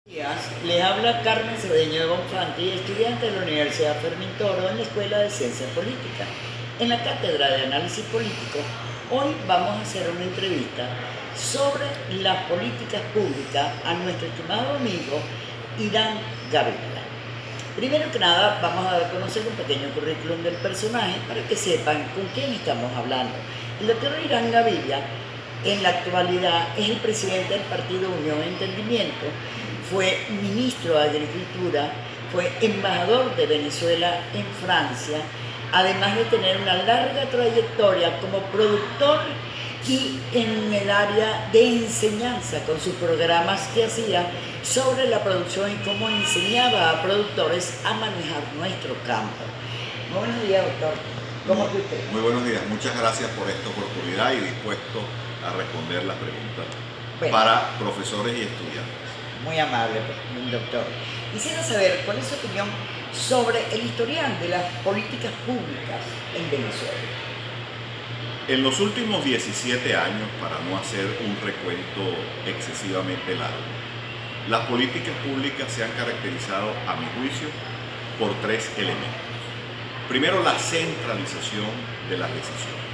Días, les habla Carmen Cedeño de Bonfanti, estudiante de la Universidad Fermín Toro en la Escuela de Ciencia Política. En la Cátedra de Análisis Político, hoy vamos a hacer una entrevista sobre las políticas públicas a nuestro estimado amigo Irán Gaviria. Primero que nada, vamos a dar a conocer un pequeño currículum del personaje para que sepan con quién estamos hablando. El doctor Irán Gaviria, en la actualidad, es el presidente del Partido Unión e Entendimiento. Fue ministro de Agricultura, fue embajador de Venezuela en Francia, además de tener una larga trayectoria como productor y en el área de enseñanza con sus programas que hacía sobre la producción y cómo enseñaba a productores a manejar nuestro campo. Muy buenos días, doctor. ¿Cómo está usted? Muy buenos días, muchas gracias por esta oportunidad y dispuesto a responder las preguntas para profesores y estudiantes. Muy amable, doctor. Quisiera saber cuál es su opinión sobre el historial de las políticas públicas en Venezuela. En los últimos 17 años, para no hacer un recuento excesivamente largo, las políticas públicas se han caracterizado, a mi juicio, por tres elementos. Primero, la centralización de las decisiones.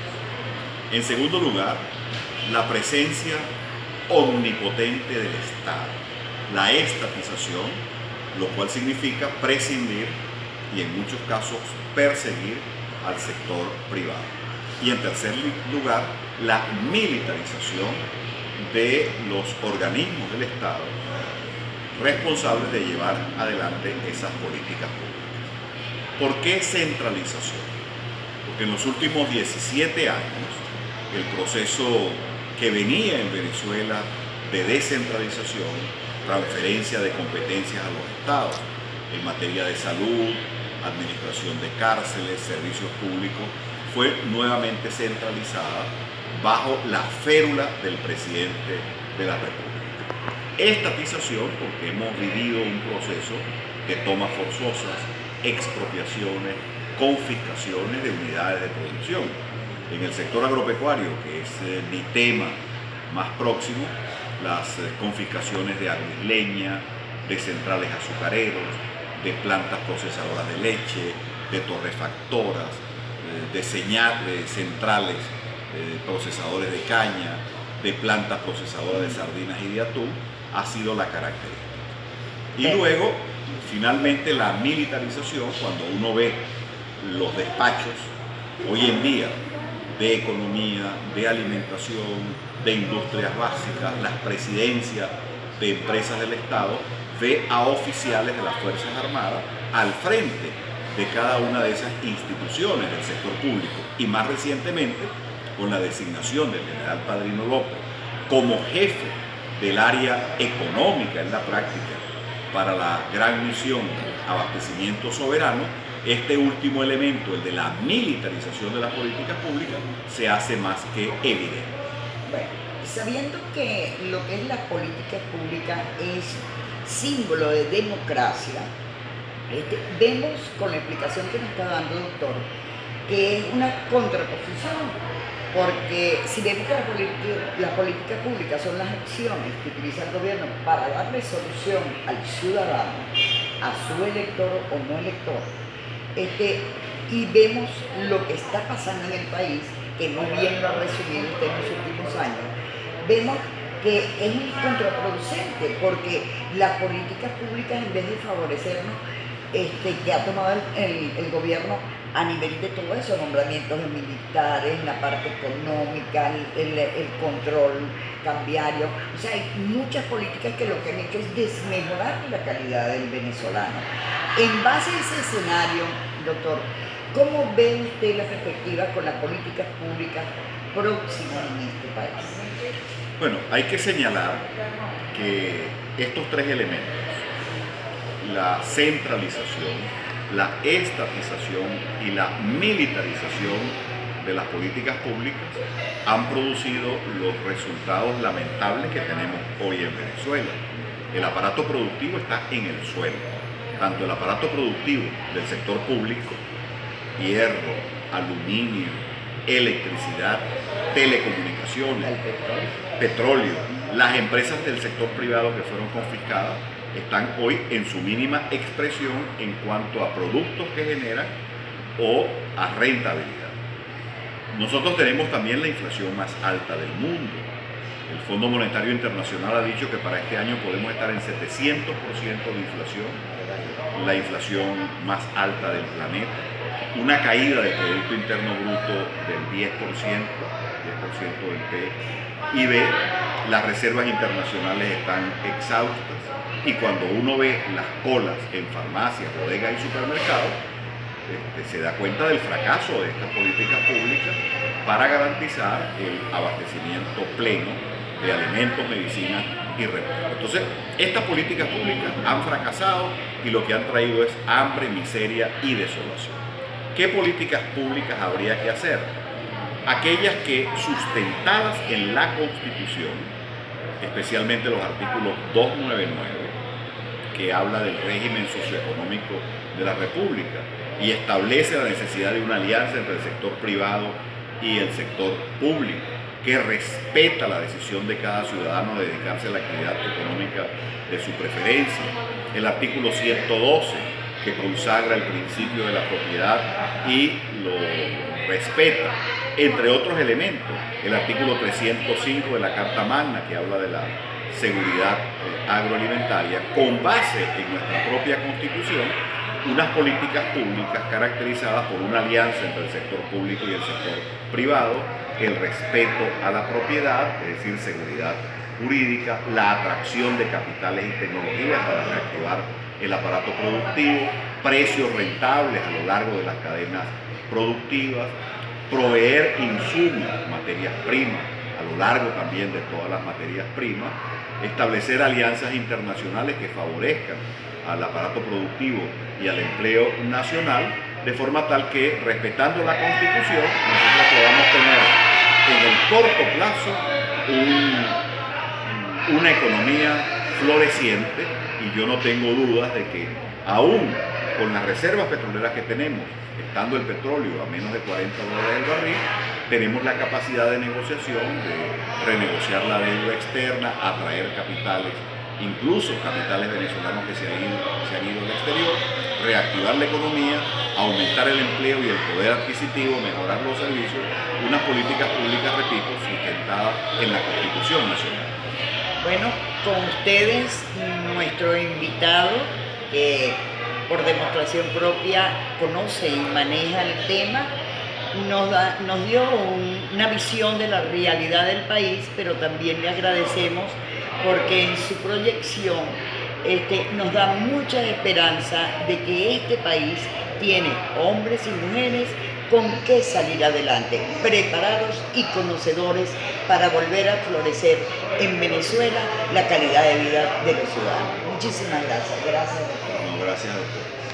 En segundo lugar, la presencia omnipotente del Estado. La estatización, lo cual significa prescindir y en muchos casos perseguir al sector privado. Y en tercer lugar, la militarización de los organismos del Estado responsables de llevar adelante esas políticas públicas. ¿Por qué centralización? Porque en los últimos 17 años, el proceso que venía en Venezuela de descentralización, transferencia de competencias a los estados en materia de salud, administración de cárceles, servicios públicos, fue nuevamente centralizada bajo la férula del presidente de la República. Estatización, porque hemos vivido un proceso de tomas forzosas, expropiaciones, confiscaciones de unidades de producción. En el sector agropecuario, que es mi tema más próximo, las confiscaciones de leña, de centrales azucareros, de plantas procesadoras de leche, de torrefactoras, de centrales procesadores de caña, de plantas procesadoras de sardinas y de atún, ha sido la característica. Y luego, finalmente, la militarización, cuando uno ve los despachos hoy en día de economía, de alimentación, de industrias básicas, las presidencias de empresas del Estado, ve a oficiales de las Fuerzas Armadas al frente de cada una de esas instituciones del sector público y más recientemente con la designación del general Padrino López como jefe del área económica en la práctica para la gran misión abastecimiento soberano. Este último elemento, el de la militarización de las políticas públicas, se hace más que evidente. Bueno, sabiendo que lo que es la política pública es símbolo de democracia, vemos con la explicación que nos está dando el doctor que es una contraposición, porque si vemos que las políticas públicas son las acciones que utiliza el gobierno para darle solución al ciudadano, a su elector o no elector, y vemos lo que está pasando en el país, que muy bien lo ha resumido usted en los últimos años, vemos que es muy contraproducente, porque las políticas públicas, en vez de favorecernos, que ha tomado el gobierno a nivel de todo eso, nombramientos de militares, la parte económica, el control cambiario, o sea, hay muchas políticas que lo que han hecho es desmejorar la calidad del venezolano. En base a ese escenario, doctor, ¿cómo ve usted la perspectiva con las políticas públicas próximas en este país? Bueno, hay que señalar que estos tres elementos, la centralización, la estatización y la militarización de las políticas públicas, han producido los resultados lamentables que tenemos hoy en Venezuela. El aparato productivo está en el suelo, tanto el aparato productivo del sector público, hierro, aluminio, electricidad, telecomunicaciones, petróleo, las empresas del sector privado que fueron confiscadas, están hoy en su mínima expresión en cuanto a productos que generan o a rentabilidad. Nosotros tenemos también la inflación más alta del mundo. El Fondo Monetario Internacional ha dicho que para este año podemos estar en 700% de inflación, la inflación más alta del planeta, una caída del Producto Interno Bruto del 10% del PIB, y ve, las reservas internacionales están exhaustas, y cuando uno ve las colas en farmacias, bodegas y supermercados, se da cuenta del fracaso de estas políticas públicas para garantizar el abastecimiento pleno de alimentos, medicinas y repuestos. Entonces, estas políticas públicas han fracasado y lo que han traído es hambre, miseria y desolación. ¿Qué políticas públicas habría que hacer? Aquellas que, sustentadas en la Constitución, especialmente los artículos 299, que habla del régimen socioeconómico de la República y establece la necesidad de una alianza entre el sector privado y el sector público, que respeta la decisión de cada ciudadano de dedicarse a la actividad económica de su preferencia. El artículo 112, que consagra el principio de la propiedad y lo respeta, entre otros elementos. El artículo 305 de la Carta Magna, que habla de la seguridad agroalimentaria, con base en nuestra propia Constitución, unas políticas públicas caracterizadas por una alianza entre el sector público y el sector privado, el respeto a la propiedad, es decir, seguridad jurídica, la atracción de capitales y tecnologías para reactivar el aparato productivo, precios rentables a lo largo de las cadenas productivas, proveer insumos, materias primas, a lo largo también de todas las materias primas, establecer alianzas internacionales que favorezcan al aparato productivo y al empleo nacional, de forma tal que, respetando la Constitución, nosotros podamos tener en el corto plazo una economía floreciente, y yo no tengo dudas de que aún con las reservas petroleras que tenemos, estando el petróleo a menos de $40 el barril, tenemos la capacidad de negociación, de renegociar la deuda externa, atraer capitales, incluso capitales venezolanos que se han ido al exterior, reactivar la economía, aumentar el empleo y el poder adquisitivo, mejorar los servicios, unas políticas públicas, repito, sustentadas en la Constitución Nacional. Bueno, con ustedes, nuestro invitado, que por demostración propia conoce y maneja el tema, nos dio una visión de la realidad del país, pero también le agradecemos porque en su proyección nos da mucha esperanza de que este país tiene hombres y mujeres con qué salir adelante, preparados y conocedores para volver a florecer en Venezuela la calidad de vida de los ciudadanos. Muchísimas gracias. Gracias, doctor. No, gracias a usted.